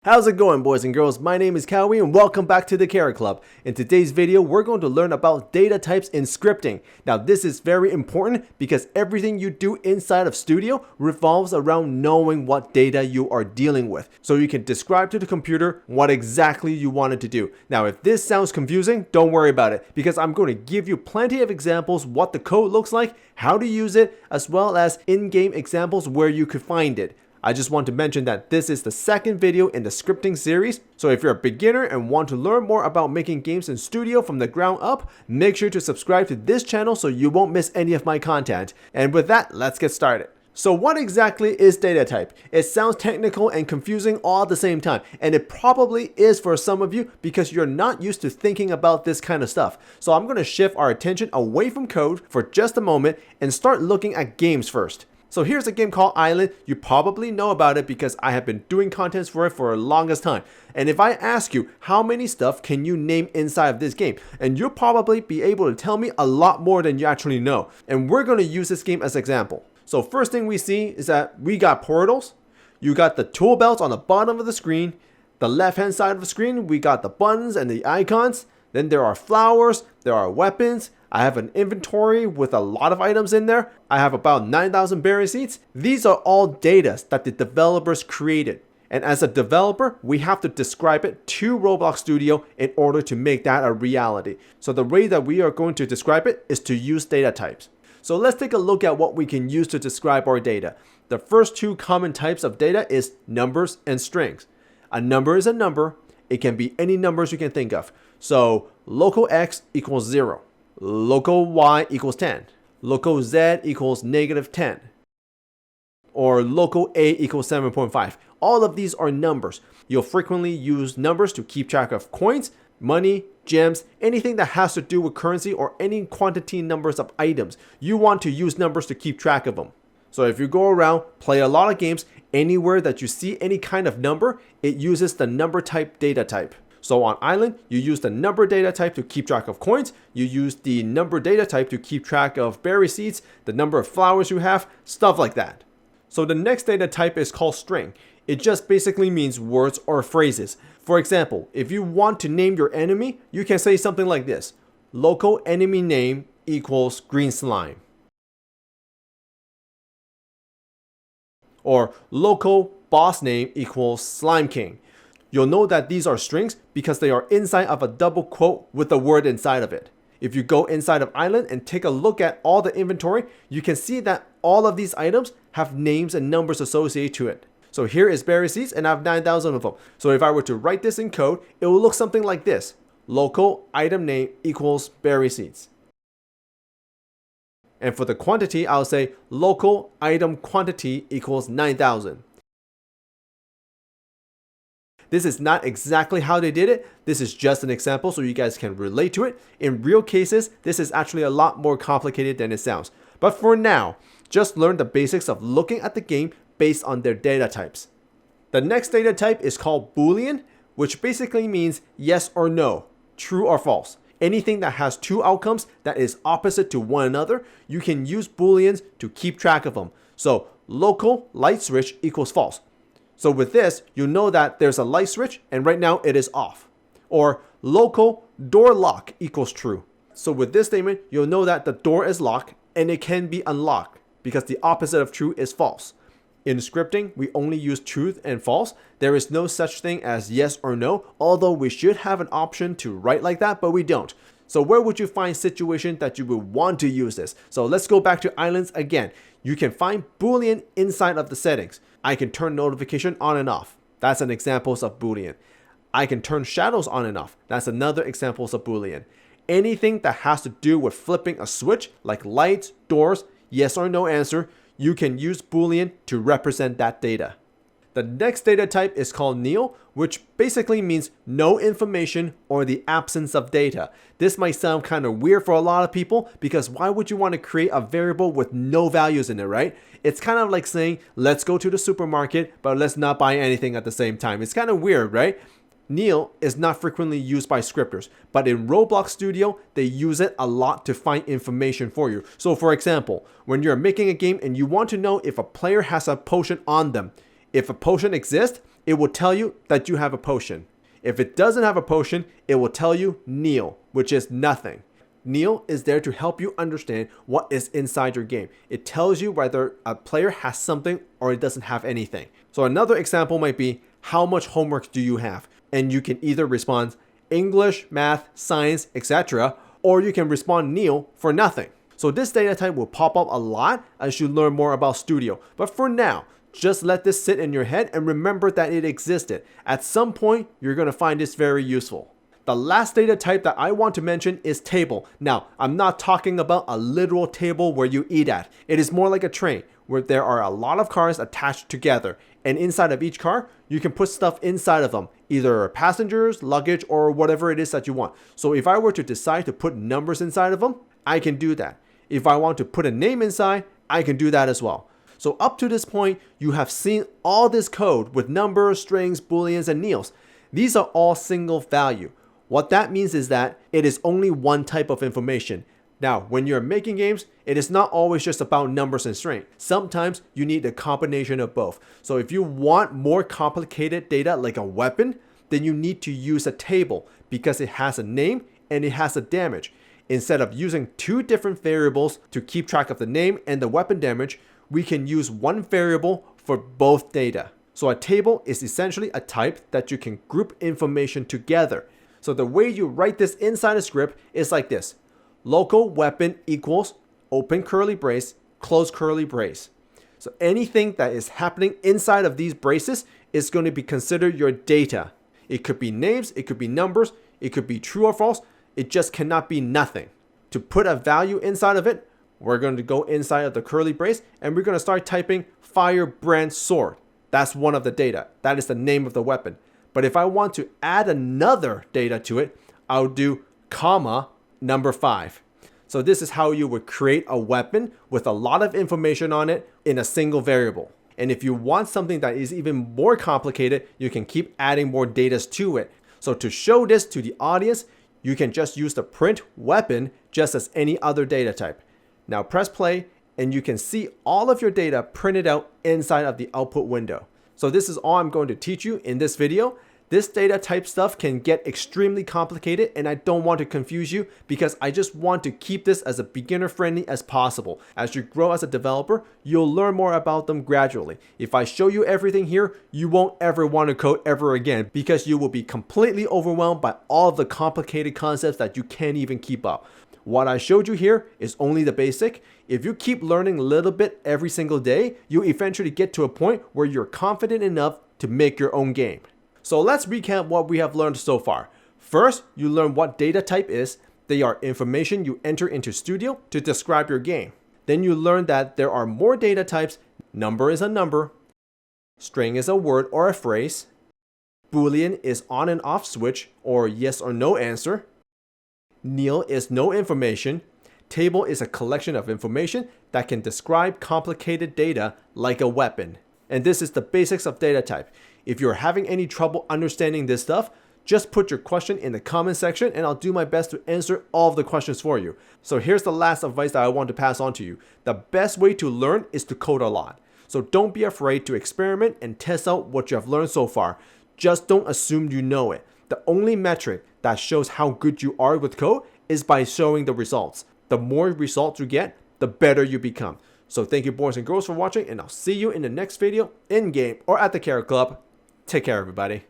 How's it going, boys and girls? My name is Cowie and welcome back to the Carrot Club. In today's video, we're going to learn about data types in scripting. Now, this is very important because everything you do inside of Studio revolves around knowing what data you are dealing with, so you can describe to the computer what exactly you want it to do. Now, if this sounds confusing, don't worry about it, because I'm going to give you plenty of examples what the code looks like, how to use it, as well as in-game examples where you could find it. I just want to mention that this is the second video in the scripting series, so if you're a beginner and want to learn more about making games in Studio from the ground up, make sure to subscribe to this channel so you won't miss any of my content. And with that, let's get started. So what exactly is data type? It sounds technical and confusing all at the same time, and it probably is for some of you because you're not used to thinking about this kind of stuff. So I'm going to shift our attention away from code for just a moment and start looking at games first. So here's a game called Island. You probably know about it because I have been doing contents for it for the longest time. And if I ask you how many stuff can you name inside of this game, and you'll probably be able to tell me a lot more than you actually know. And we're going to use this game as an example. So first thing we see is that we got portals. You got the tool belts on the bottom of the screen. The left hand side of the screen, we got the buttons and the icons. Then there are flowers, there are weapons. I have an inventory with a lot of items in there. I have about 9,000 berry seeds. These are all data that the developers created. And as a developer, we have to describe it to Roblox Studio in order to make that a reality. So the way that we are going to describe it is to use data types. So let's take a look at what we can use to describe our data. The first two common types of data is numbers and strings. A number is a number. It can be any numbers you can think of. So local x equals 0. Local y equals 10. Local z equals -10. Or local a equals 7.5. All of these are numbers. You'll frequently use numbers to keep track of coins, money, gems, anything that has to do with currency or any quantity numbers of items. You want to use numbers to keep track of them. So if you go around, play a lot of games, anywhere that you see any kind of number, it uses the number type data type. So on Island, you use the number data type to keep track of coins. You use the number data type to keep track of berry seeds, the number of flowers you have, stuff like that. So the next data type is called string. It just basically means words or phrases. For example, if you want to name your enemy, you can say something like this. Local enemy name equals green slime. Or local boss name equals slime king. You'll know that these are strings because they are inside of a double quote with a word inside of it. If you go inside of Island and take a look at all the inventory, you can see that all of these items have names and numbers associated to it. So here is berry seeds and I have 9,000 of them. So if I were to write this in code, it will look something like this. Local item name equals berry seeds. And for the quantity, I'll say local item quantity equals 9,000. This is not exactly how they did it. This is just an example so you guys can relate to it. In real cases, this is actually a lot more complicated than it sounds. But for now, just learn the basics of looking at the game based on their data types. The next data type is called Boolean, which basically means yes or no, true or false. Anything that has two outcomes that is opposite to one another, you can use Booleans to keep track of them. So local light switch equals false. So with this, you know that there's a light switch and right now it is off. Or local door lock equals true. So with this statement, you'll know that the door is locked and it can be unlocked because the opposite of true is false. In scripting, we only use truth and false. There is no such thing as yes or no, although we should have an option to write like that, but we don't. So where would you find situation that you would want to use this? So let's go back to islands again. You can find Boolean inside of the settings. I can turn notification on and off. That's an example of Boolean. I can turn shadows on and off. That's another example of Boolean. Anything that has to do with flipping a switch, like lights, doors, yes or no answer, you can use Boolean to represent that data. The next data type is called nil, which basically means no information or the absence of data. This might sound kind of weird for a lot of people because why would you want to create a variable with no values in it, right? It's kind of like saying, let's go to the supermarket, but let's not buy anything at the same time. It's kind of weird, right? Nil is not frequently used by scripters, but in Roblox Studio, they use it a lot to find information for you. So for example, when you're making a game and you want to know if a player has a potion on them, if a potion exists, it will tell you that you have a potion. If it doesn't have a potion, it will tell you nil, which is nothing. Nil is there to help you understand what is inside your game. It tells you whether a player has something or it doesn't have anything. So another example might be, how much homework do you have? And you can either respond English, math, science, etc. or you can respond nil for nothing. So this data type will pop up a lot as you learn more about Studio. But for now, just let this sit in your head and remember that it existed. At some point, you're going to find this very useful. The last data type that I want to mention is table. Now, I'm not talking about a literal table where you eat at. It is more like a train where there are a lot of cars attached together. And inside of each car, you can put stuff inside of them, either passengers, luggage, or whatever it is that you want. So if I were to decide to put numbers inside of them, I can do that. If I want to put a name inside, I can do that as well. So up to this point, you have seen all this code with numbers, strings, booleans, and nils. These are all single value. What that means is that it is only one type of information. Now, when you're making games, it is not always just about numbers and string. Sometimes you need a combination of both. So if you want more complicated data like a weapon, then you need to use a table because it has a name and it has a damage. Instead of using two different variables to keep track of the name and the weapon damage, we can use one variable for both data. So a table is essentially a type that you can group information together. So the way you write this inside a script is like this. Local weapon equals open curly brace, close curly brace. So anything that is happening inside of these braces is going to be considered your data. It could be names, it could be numbers, it could be true or false. It just cannot be nothing. To put a value inside of it, we're going to go inside of the curly brace and we're going to start typing firebrand sword. That's one of the data. That is the name of the weapon. But if I want to add another data to it, I'll do comma number 5. So this is how you would create a weapon with a lot of information on it in a single variable. And if you want something that is even more complicated, you can keep adding more data to it. So to show this to the audience, you can just use the print weapon just as any other data type. Now press play and you can see all of your data printed out inside of the output window. So this is all I'm going to teach you in this video. This data type stuff can get extremely complicated and I don't want to confuse you because I just want to keep this as a beginner friendly as possible. As you grow as a developer, you'll learn more about them gradually. If I show you everything here, you won't ever want to code ever again because you will be completely overwhelmed by all of the complicated concepts that you can't even keep up. What I showed you here is only the basic. If you keep learning a little bit every single day, you eventually get to a point where you're confident enough to make your own game. So let's recap what we have learned so far. First, you learn what data type is. They are information you enter into Studio to describe your game. Then you learn that there are more data types. Number is a number. String is a word or a phrase. Boolean is on and off switch or yes or no answer. Nil is no information. Table is a collection of information that can describe complicated data like a weapon. And this is the basics of data type. If you're having any trouble understanding this stuff, just put your question in the comment section and I'll do my best to answer all of the questions for you. So here's the last advice that I want to pass on to you. The best way to learn is to code a lot. So don't be afraid to experiment and test out what you have learned so far. Just don't assume you know it. The only metric that shows how good you are with code is by showing the results. The more results you get, the better you become. So thank you boys and girls for watching and I'll see you in the next video in game or at the Carrot Club. Take care everybody.